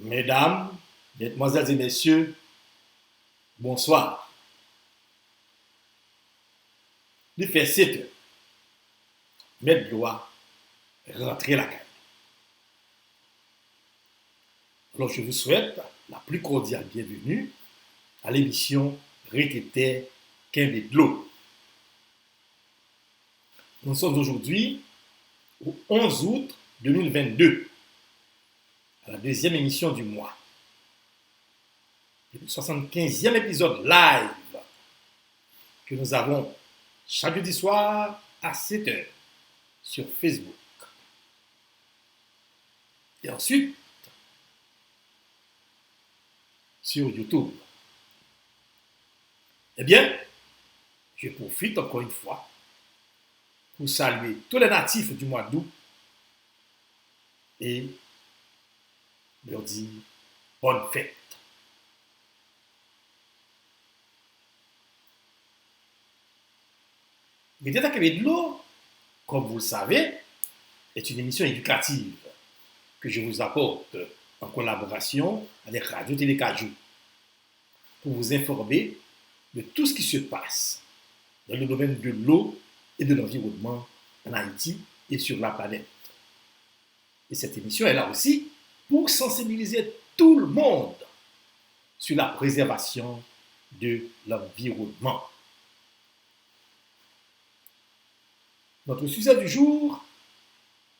Mesdames, Mesdemoiselles et Messieurs, bonsoir. Il fait 7 heures. Mettre doit rentrer la caille. Alors je vous souhaite la plus cordiale bienvenue à l'émission Requêter Kembe de l'eau. Nous sommes aujourd'hui au 11 août 2022, à la deuxième émission du mois. Le 75e épisode live que nous avons chaque jeudi soir à 7 heures sur Facebook. Et ensuite, sur YouTube. Eh bien, je profite encore une fois pour saluer tous les natifs du mois d'août et leur dire bonne fête. Médias de l'eau, comme vous le savez, est une émission éducative que je vous apporte en collaboration avec Radio Télé Cajou pour vous informer de tout ce qui se passe dans le domaine de l'eau et de l'environnement en Haïti et sur la planète. Et cette émission est là aussi pour sensibiliser tout le monde sur la préservation de l'environnement. Notre sujet du jour,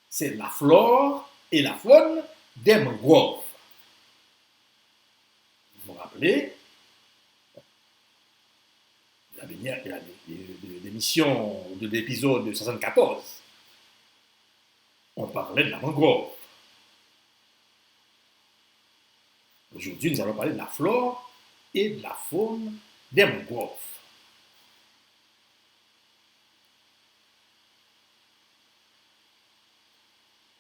c'est la flore et la faune des mangroves. Vous vous rappelez, l'émission de l'épisode 74, on parlait de la mangrove. Aujourd'hui, nous allons parler de la flore et de la faune des mangroves.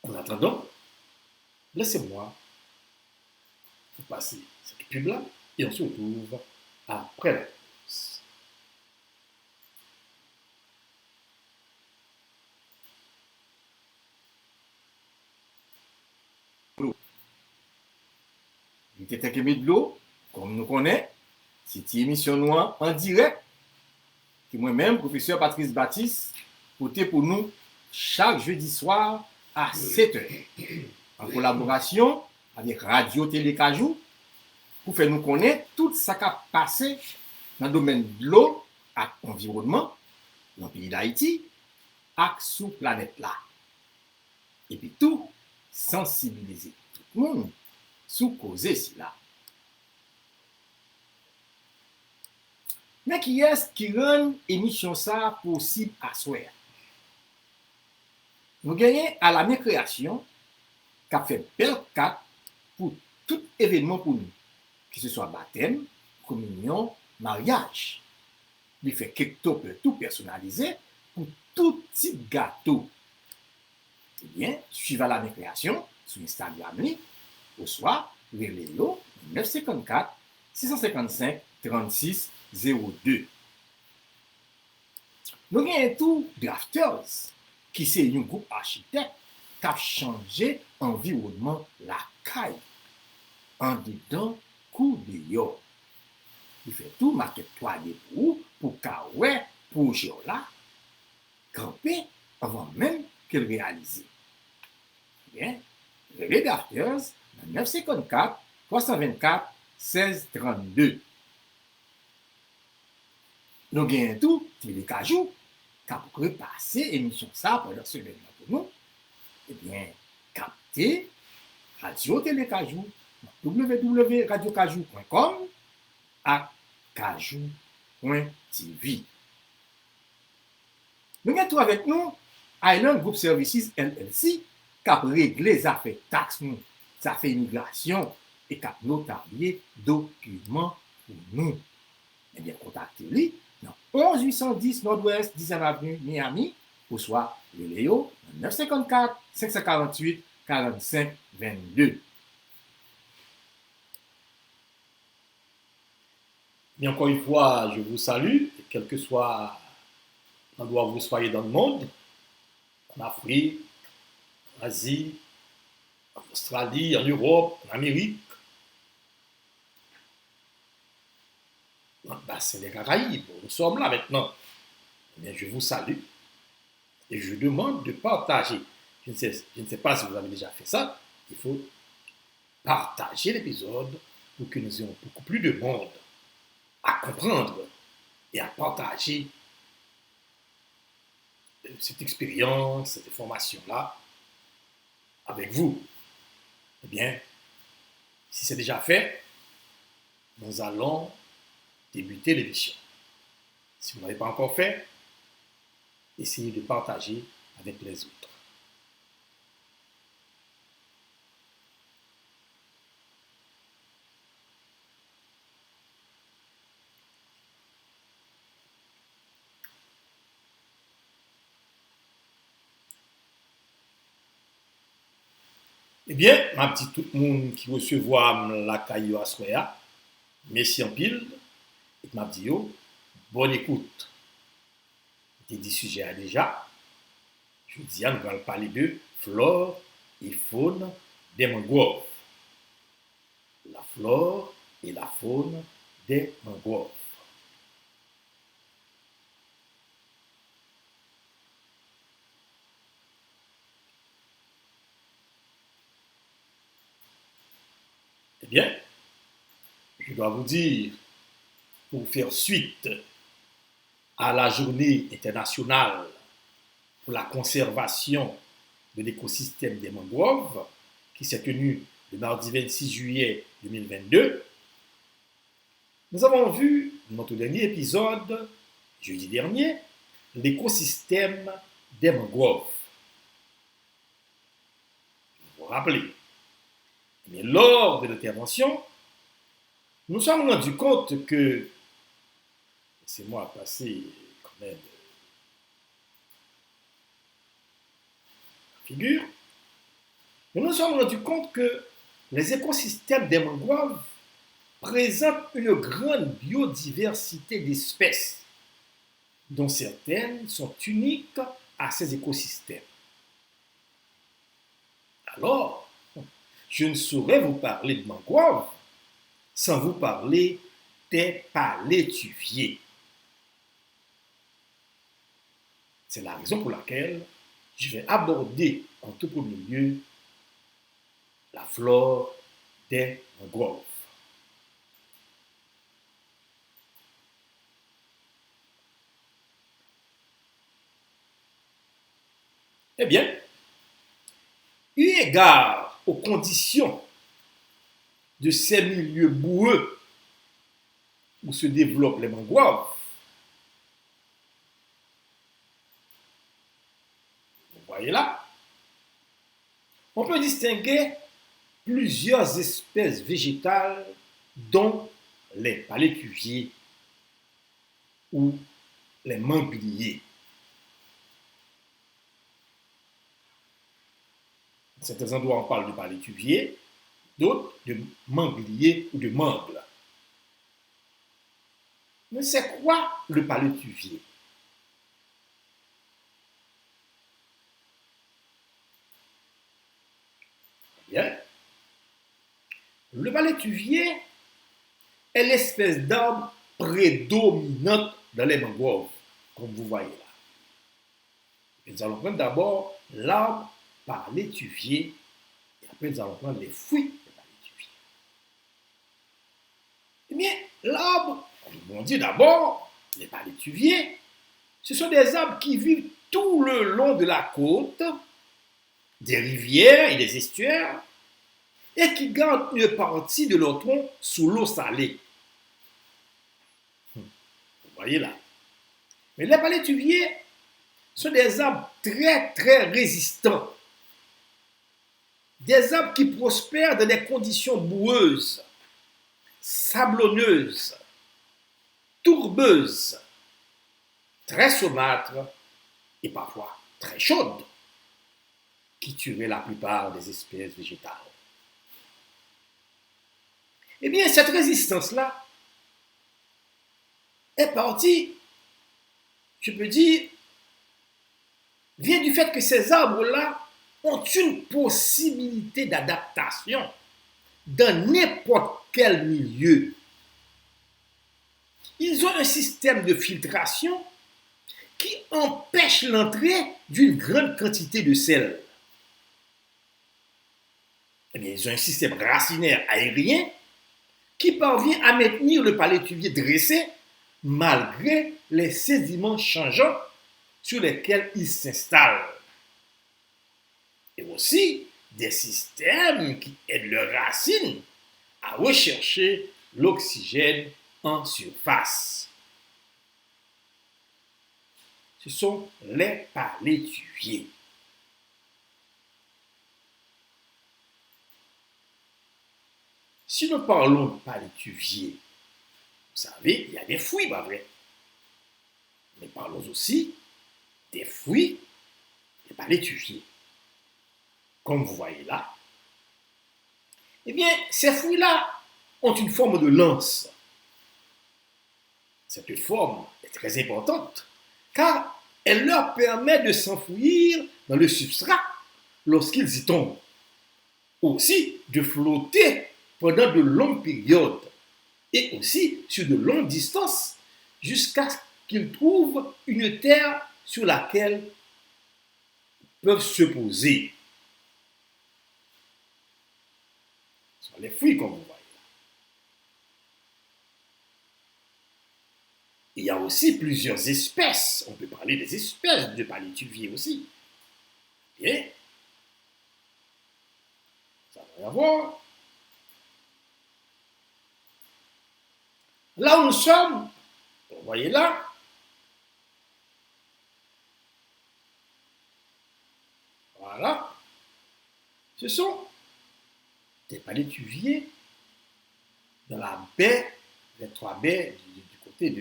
En attendant, laissez-moi vous passer cette pub-là et on se retrouve après la pause. Il était Kembe de l'eau, comme nous connaissons, c'est une émission noire en direct que moi-même, professeur Patrice Baptiste, porté pour nous chaque jeudi soir à 7 heures, en collaboration avec Radio Télé Cajou, pour faire nous connaître tout ce qui a passé dans le domaine de l'eau et de l'environnement dans le pays d'Haïti et sur la planète là. Et puis tout, sensibiliser tout le monde sur causer cela. Mais qui est-ce qui rend l'émission ça possible à soi? Nous gagnons à la même création qui a fait bel cap pour tout événement pour nous, que ce soit baptême, communion, mariage. Il fait quelque chose tout personnalisé pour tout type gâteau. Eh bien, suivez la même création sur Instagram, au soir, Léo 954 655 36 02. Nous avons tout Drafters, qui c'est un groupe architecte qui a changé l'environnement la caille. En dedans, coup de yo. Il fait tout maquette 3D pour Kawe, pour Géola, camper avant même qu'elle réalise. Bien, les Drafters 954 324 16 32. Nous avons tout Télé Cajou qui a repassé l'émission ça pendant ce événement pour nous. Eh bien, captez Radio Télé Cajou, www.radiocajou.com et cajou.tv. Nous avons tout avec nous Island Group Services LLC qui a réglé les affaires taxes, les affaires immigration et qui a notarié documents pour nous. Eh bien, contactez-les dans 11 810 Nord-Ouest 10e Avenue, Miami, ou soit le Léo 954 548 45 22. Mais encore une fois, je vous salue, quel que soit l'endroit où vous soyez dans le monde, en Afrique, en Asie, en Australie, en Europe, en Amérique, dans le bassin des Caraïbes. Nous sommes là maintenant. Eh bien, je vous salue et je demande de partager. Je ne sais pas si vous avez déjà fait ça. Il faut partager l'épisode pour que nous ayons beaucoup plus de monde à comprendre et à partager cette expérience, cette information-là avec vous. Eh bien, si c'est déjà fait, nous allons débuter l'émission. Si vous ne l'avez pas encore fait, essayez de partager avec les autres. Eh bien, ma petite tout le monde qui recevra la caillou à soya, merci en pile, et m'a dit bonne écoute. J'ai dit sujet déjà. Je dis, nous allons parler de flore et faune des mangroves. La flore et la faune des mangroves. Eh bien, je dois vous dire, pour faire suite à la journée internationale pour la conservation de l'écosystème des mangroves, qui s'est tenue le mardi 26 juillet 2022, nous avons vu dans notre dernier épisode, jeudi dernier, l'écosystème des mangroves. Vous vous rappelez. Mais lors de l'intervention, nous nous sommes rendus compte que, laissez-moi passer quand même la figure, nous nous sommes rendus compte que les écosystèmes des mangroves présentent une grande biodiversité d'espèces, dont certaines sont uniques à ces écosystèmes. Alors, je ne saurais vous parler de mangroves sans vous parler des palétuviers. C'est la raison pour laquelle je vais aborder en tout premier lieu la flore des mangroves. Eh bien, eu égard aux conditions de ces milieux boueux où se développent les mangroves, vous voyez là, on peut distinguer plusieurs espèces végétales, dont les palétuviers ou les mangliers. À certains endroits, on parle de palétuvier, d'autres de manglier ou de mangle. Mais c'est quoi le palétuvier? Bien. Le palétuvier est l'espèce d'arbre prédominante dans les mangroves, comme vous voyez là. Et nous allons prendre d'abord l'arbre palétuvier, et après nous allons prendre les fruits du palétuvier. Eh bien, l'arbre, comme on dit d'abord, les palétuviers, ce sont des arbres qui vivent tout le long de la côte, des rivières et des estuaires, et qui gardent une partie de leur tronc sous l'eau salée. Vous voyez là. Mais les palétuviers sont des arbres très, très résistants. Des arbres qui prospèrent dans des conditions boueuses, sablonneuses, tourbeuses, très saumâtres et parfois très chaudes, qui tueraient la plupart des espèces végétales. Eh bien, cette résistance-là est partie, je peux dire, vient du fait que ces arbres-là ont une possibilité d'adaptation dans n'importe quel milieu. ils ont un système de filtration qui empêche l'entrée d'une grande quantité de sel. Eh bien, ils ont un système racinaire aérien qui parvient à maintenir le palétuvier dressé malgré les sédiments changeants sur lesquels il s'installe. Et aussi des systèmes qui aident leurs racines à rechercher l'oxygène en surface. Ce sont les palétuviers. Si nous parlons de palétuviers, vous savez, il y a des fruits, pas vrai? Mais parlons aussi des fruits des palétuviers. Comme vous voyez là, eh bien, ces fruits-là ont une forme de lance. Cette forme est très importante car elle leur permet de s'enfouir dans le substrat lorsqu'ils y tombent. Aussi de flotter pendant de longues périodes et aussi sur de longues distances jusqu'à ce qu'ils trouvent une terre sur laquelle ils peuvent se poser. Ce sont les fruits comme vous voyez. Il y a aussi plusieurs espèces. On peut parler des espèces de palétuviers aussi. Bien. Ça va y avoir. Là où nous sommes, vous voyez là, voilà, ce sont des palétuviers dans la baie, les trois baies du côté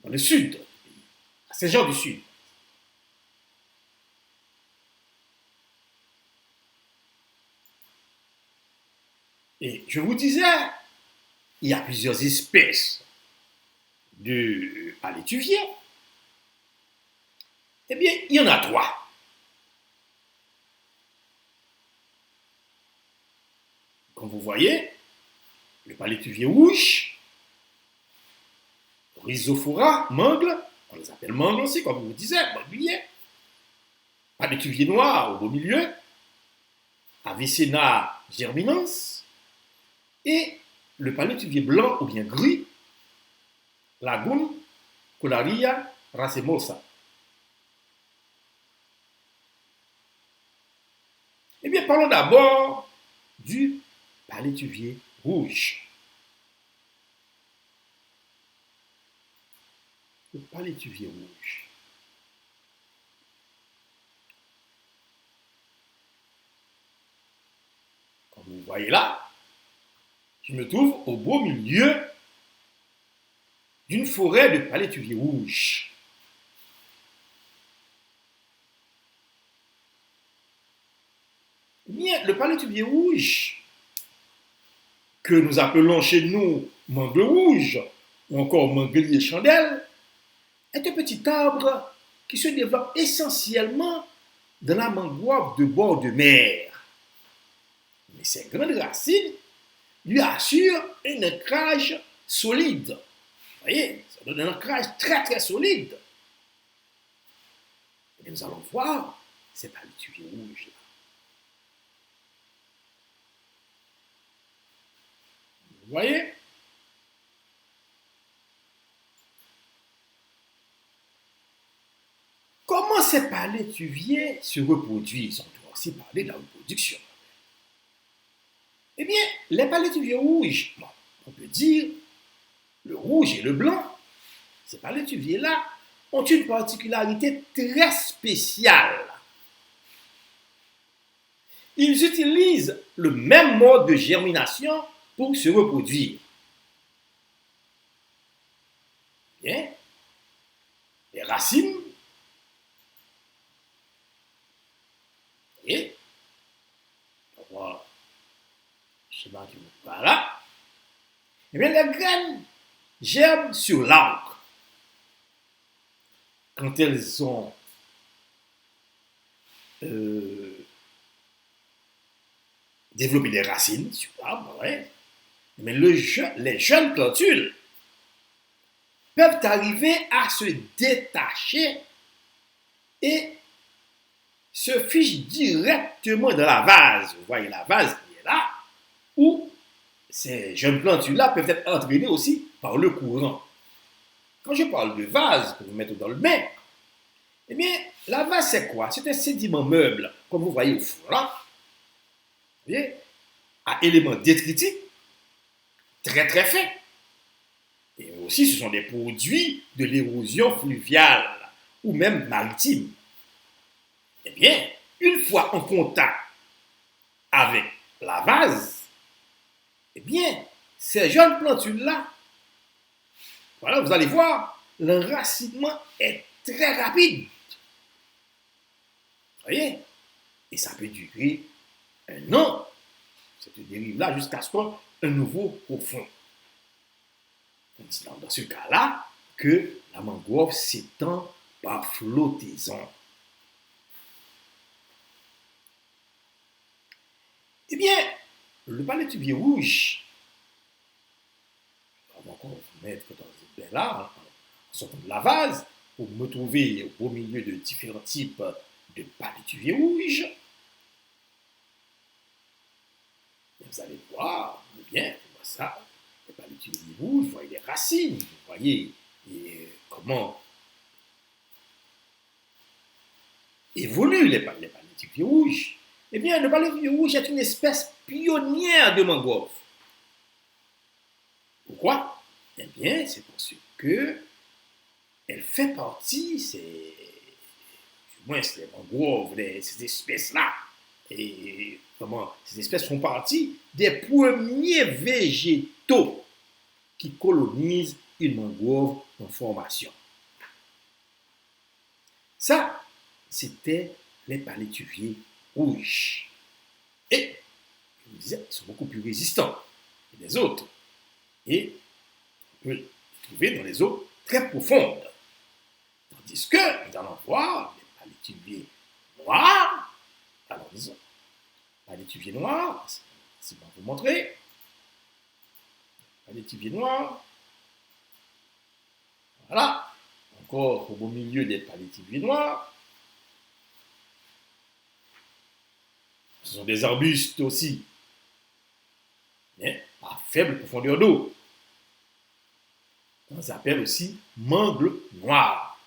dans le sud, à Saint-Jean du Sud. Et je vous disais, il y a plusieurs espèces de palétuviers. Eh bien, il y en a trois. Comme vous voyez, le palétuvier rouge, Rhizophora, mangle, on les appelle mangles aussi, comme je vous disais, manglier. Palétuvier noir au beau milieu, Avicenna germinans, et le palétuvier blanc ou bien gris, Lagum colaria racemosa. Eh bien, parlons d'abord du palétuvier rouge. Le palétuvier rouge. Comme vous voyez là, je me trouve au beau milieu d'une forêt de palétuvier rouge. Eh bien, le palétuvier rouge, que nous appelons chez nous mangle rouge ou encore manglier chandelle, est un petit arbre qui se développe essentiellement dans la mangrove de bord de mer. Mais ses grandes racines lui assurent un ancrage solide. Vous voyez, ça donne un ancrage très très solide. Et nous allons voir ces palétuviers rouges là. Vous voyez? Comment ces palétuviers se reproduisent? On doit aussi parler de la reproduction. Eh bien, les palétuviers rouges, on peut dire le rouge et le blanc, ces palétuviers-là ont une particularité très spéciale. Ils utilisent le même mode de germination pour se reproduire. Bien. Les racines, et on va voir le schéma qui vous parle là. Eh bien, les graines germent sur l'arbre. Quand elles ont développé des racines sur l'arbre, ouais, Mais les jeunes plantules peuvent arriver à se détacher et se fichent directement dans la vase. Vous voyez la vase qui est là, où ces jeunes plantules-là peuvent être entraînées aussi par le courant. Quand je parle de vase, pour vous mettre dans le bain, eh bien, la vase, c'est quoi? C'est un sédiment meuble, comme vous voyez au fond là, vous voyez, à éléments détritifs, très très fins. Et aussi, ce sont des produits de l'érosion fluviale ou même maritime. Eh bien, une fois en contact avec la vase, eh bien, ces jeunes plantules-là, voilà, vous allez voir, l'enracinement est très rapide. Vous voyez? Et ça peut durer un an, cette dérive-là, jusqu'à ce qu'un nouveau profond. On dit dans ce cas-là que la mangrove s'étend par flottaison. Eh bien, le palétuvier rouge, on va encore vous mettre dans ce bain-là, en sortant de la vase, pour me trouver au beau milieu de différents types de palétuvier rouge. Vous allez voir, bien, ça, les palétuviers rouges, vous voyez les racines, vous voyez comment évoluent les palétuviers rouges. Eh bien, le palétuvier rouge est une espèce pionnière de mangrove. Pourquoi? Eh bien, c'est parce que elle fait partie, du moins, les mangroves, ces espèces-là, et comment ces espèces font partie des premiers végétaux qui colonisent une mangrove en formation. Ça, c'était les palétuviers rouges. Et, je vous disais, ils sont beaucoup plus résistants que les autres. Et on peut les trouver dans les eaux très profondes. Tandis que nous allons voir les palétuviers noirs. Alors, disons, palétuvier noir, c'est pour vous montrer. Palétuvier noir. Voilà. Encore au beau milieu des palétuviers noirs. Ce sont des arbustes aussi, mais à faible profondeur d'eau. On s'appelle aussi mangle noir.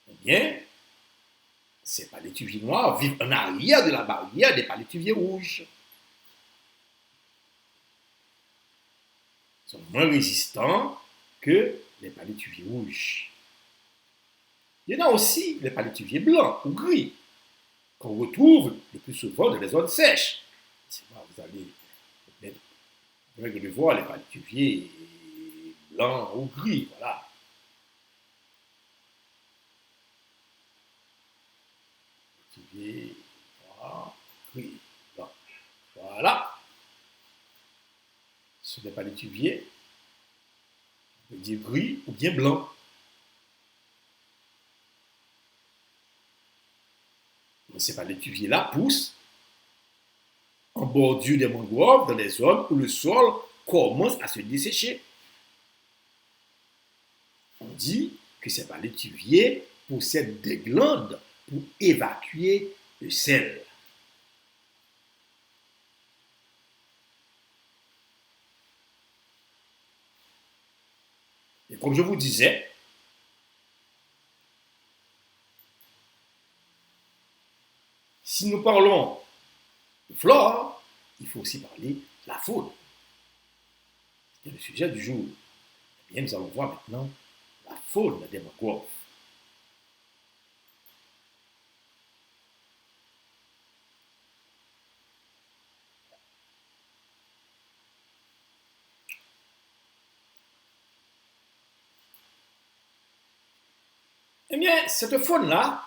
Eh bien, ces palétuviers noirs vivent en arrière de la barrière des palétuviers rouges. Ils sont moins résistants que les palétuviers rouges. Il y en a aussi les palétuviers blancs ou gris, qu'on retrouve le plus souvent dans les zones sèches. Vous allez voir les palétuviers blancs ou gris, voilà. Palétuviers noirs, gris, blanc. Voilà. Ce sont des palétuviers, on peut dire gris ou bien blanc. Mais ces palétuviers-là poussent en bordure des mangroves dans les zones où le sol commence à se dessécher. On dit que ces palétuviers possèdent des glandes pour évacuer le sel. Et comme je vous disais, si nous parlons de flore, il faut aussi parler de la faune. C'est le sujet du jour. Eh bien, nous allons voir maintenant la faune des mangroves. Eh bien, cette faune-là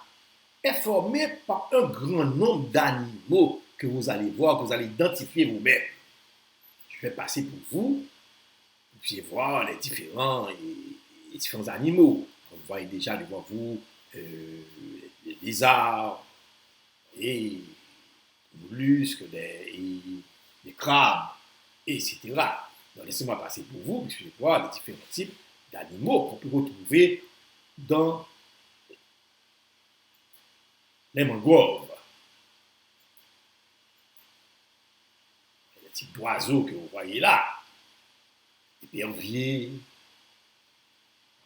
est formée par un grand nombre d'animaux que vous allez voir, que vous allez identifier vous-même. Je vais passer pour vous, vous pouvez voir les différents animaux. Vous voyez déjà devant vous les lézards, et les mollusques, les crabes, etc. Donc, laissez-moi passer pour vous, puisque je vais voir les différents types d'animaux qu'on peut retrouver dans les mangroves. Les types d'oiseaux que vous voyez là, éperviers,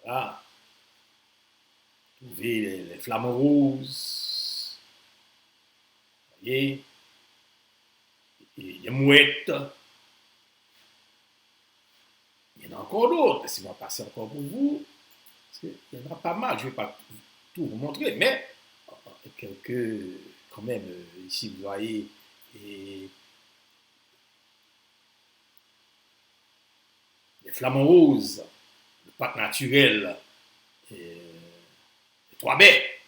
voilà. Vous trouvez les flamants roses, vous voyez, et les mouettes. Il y en a encore d'autres. Laissez-moi passer encore pour vous. Parce qu'il y en a pas mal. Je ne vais pas tout vous montrer, mais quelques, quand même, ici, vous voyez, et les flamants roses, le parc naturel, et les trois baies,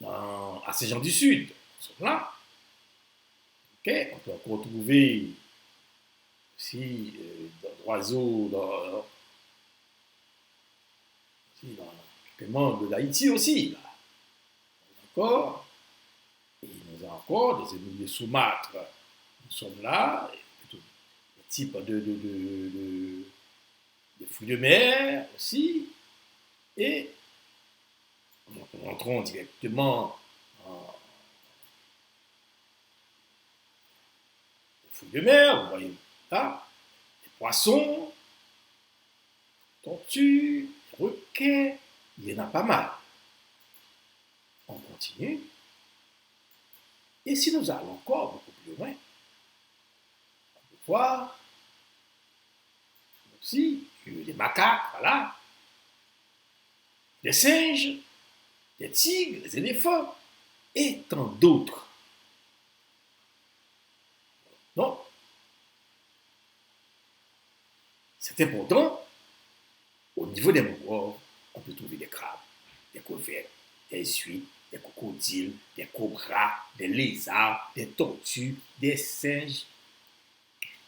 à Saint-Jean-du-Sud. Ils sont là. Okay. On peut encore trouver aussi d'oiseaux dans quelques membres de l'Haïti aussi. Là. Encore. Et nous avons encore des émiliers saumâtres. Nous sommes là. Des types de fruits de mer aussi. Et nous entrons directement en fruits de mer. Vous voyez là. Les poissons, tortues, requins. Il y en a pas mal. On continue. Et si nous allons encore beaucoup plus loin, on peut voir aussi les macaques, voilà, les singes, les tigres, les éléphants et tant d'autres. Donc, c'est important, au niveau des mangroves, on peut trouver des crabes, des crevettes, des huîtres, des crocodiles, des cobras, des lézards, des tortues, des singes,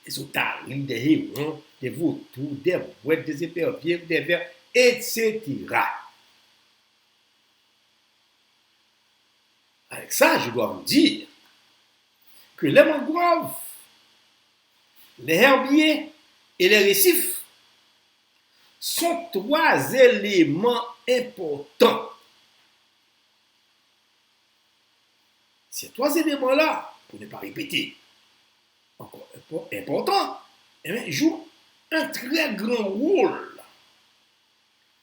des otaries, des hérons, des vautours, des mouettes, des éperviers, des vers, etc. Avec ça, je dois vous dire que les mangroves, les herbiers et les récifs sont trois éléments importants. Ces trois éléments-là, pour ne pas répéter, encore important, jouent un très grand rôle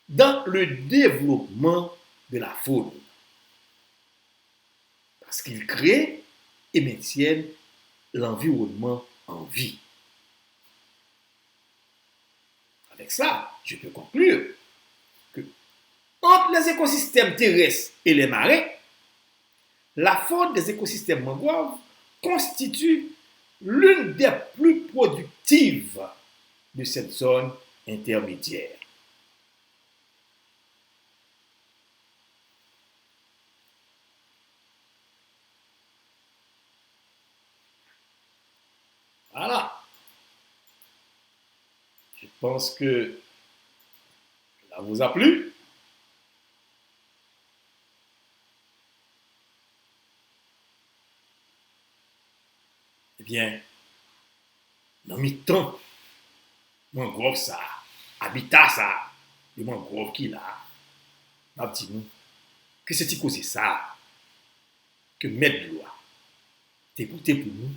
dans le développement de la faune. Parce qu'ils créent et maintiennent l'environnement en vie. Avec ça, je peux conclure que entre les écosystèmes terrestres et les marins, la faune des écosystèmes mangroves constitue l'une des plus productives de cette zone intermédiaire. Voilà. Je pense que ça vous a plu. Eh bien, dans mes temps, mangrove ça, habitat ça, le mangrove qui là, m'a dit nous, que c'est causé ça, que mettre de l'eau, t'écouter pour nous,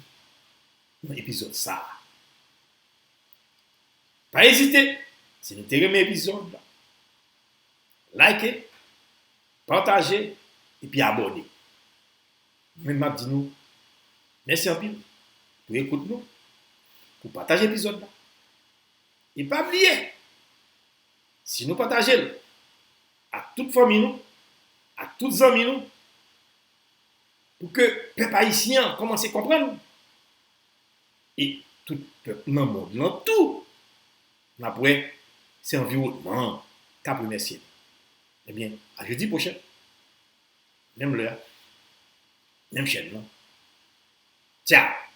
dans l'épisode ça. Pas hésiter, si vous avez aimé l'épisode, likez, partagez et puis abonnez. Même m'a dit nous, merci en pile pour écouter nous, pour partager l'épisode là. Et pas oublier, si nous partageons à toute famille nous, à toutes amis nous, pour que le peuple haïtien commence à comprendre. Et tout le peuple dans le monde, dans tout, après, c'est environnement, cap remercier. Eh bien, à jeudi prochain, même l'heure, même chaîne. Ciao!